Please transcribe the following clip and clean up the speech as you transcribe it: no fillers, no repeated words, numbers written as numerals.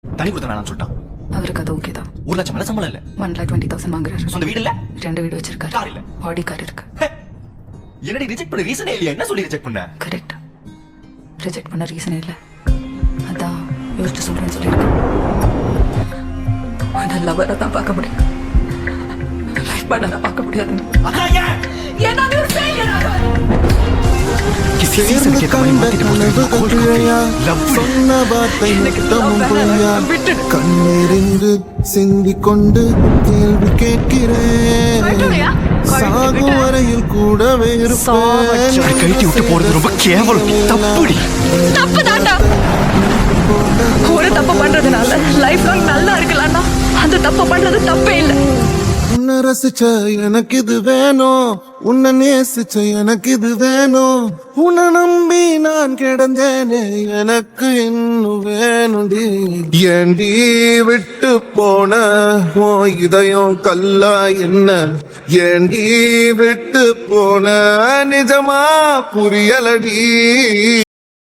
தனி கொடுத்த வேணாம்னு சொல்லிட்டான். அவருக்கு அது ஓகே தான். 1 லட்சம் மேல சம்பளம் இல்ல, 1,20,000 வாங்குறாரு. சொந்த வீடு இல்ல, 2 வீடு வச்சிருக்காரு. கார் இல்ல, ஆடி கார் இருக்கு. என்னடி ரிஜெக்ட் பண்ண ரீசனே இல்லையா? என்ன சொல்லி ரிஜெக்ட் பண்ண? கரெக்ட், ரிஜெக்ட் பண்ண ரீசன் இல்லை. அதான் யோசிச்சு சொல்றேன்னு சொல்லியிருக்கேன். நான் லவரை தான் பார்க்க முடியும், லைஃப் பார்ட்னரை பார்க்க முடியாது. அதான் ஏன்? ஏன்னா நீ ஒரு failure ஆக. சேர்ந்து கண்ட கனவுகள் பிழையா, சொன்ன வார்த்தை மொத்தமும் பொய்யா, கண்ணெறிந்து சிந்திக் கொண்டு கேள்வி கேட்கிறேன். சாகும் வரையில் கூடவே இருப்பேன். கழட்டி விட்டு போறது ரொம்ப கேவலம், தப்புடி. தப்புதான்டா. ஒரு தப்பு பண்றதுனால லைஃப் லாங் நல்லா இருக்கலாம்னா அந்த தப்பு பண்றது தப்பே இல்லை. உன்னை ரசிச்ச எனக்கு இது வேணும், உன்னை நேசிச்ச எனக்கு இது வேணும், உன்னை நம்பி நான் கிடந்தேனே எனக்கு இன்னும் வேணும்டி. ஏண்டி விட்டு போன ஓ இதயம் கல்லா என்ன, ஏண்டி விட்டு போன நிஜமா புரியலடி.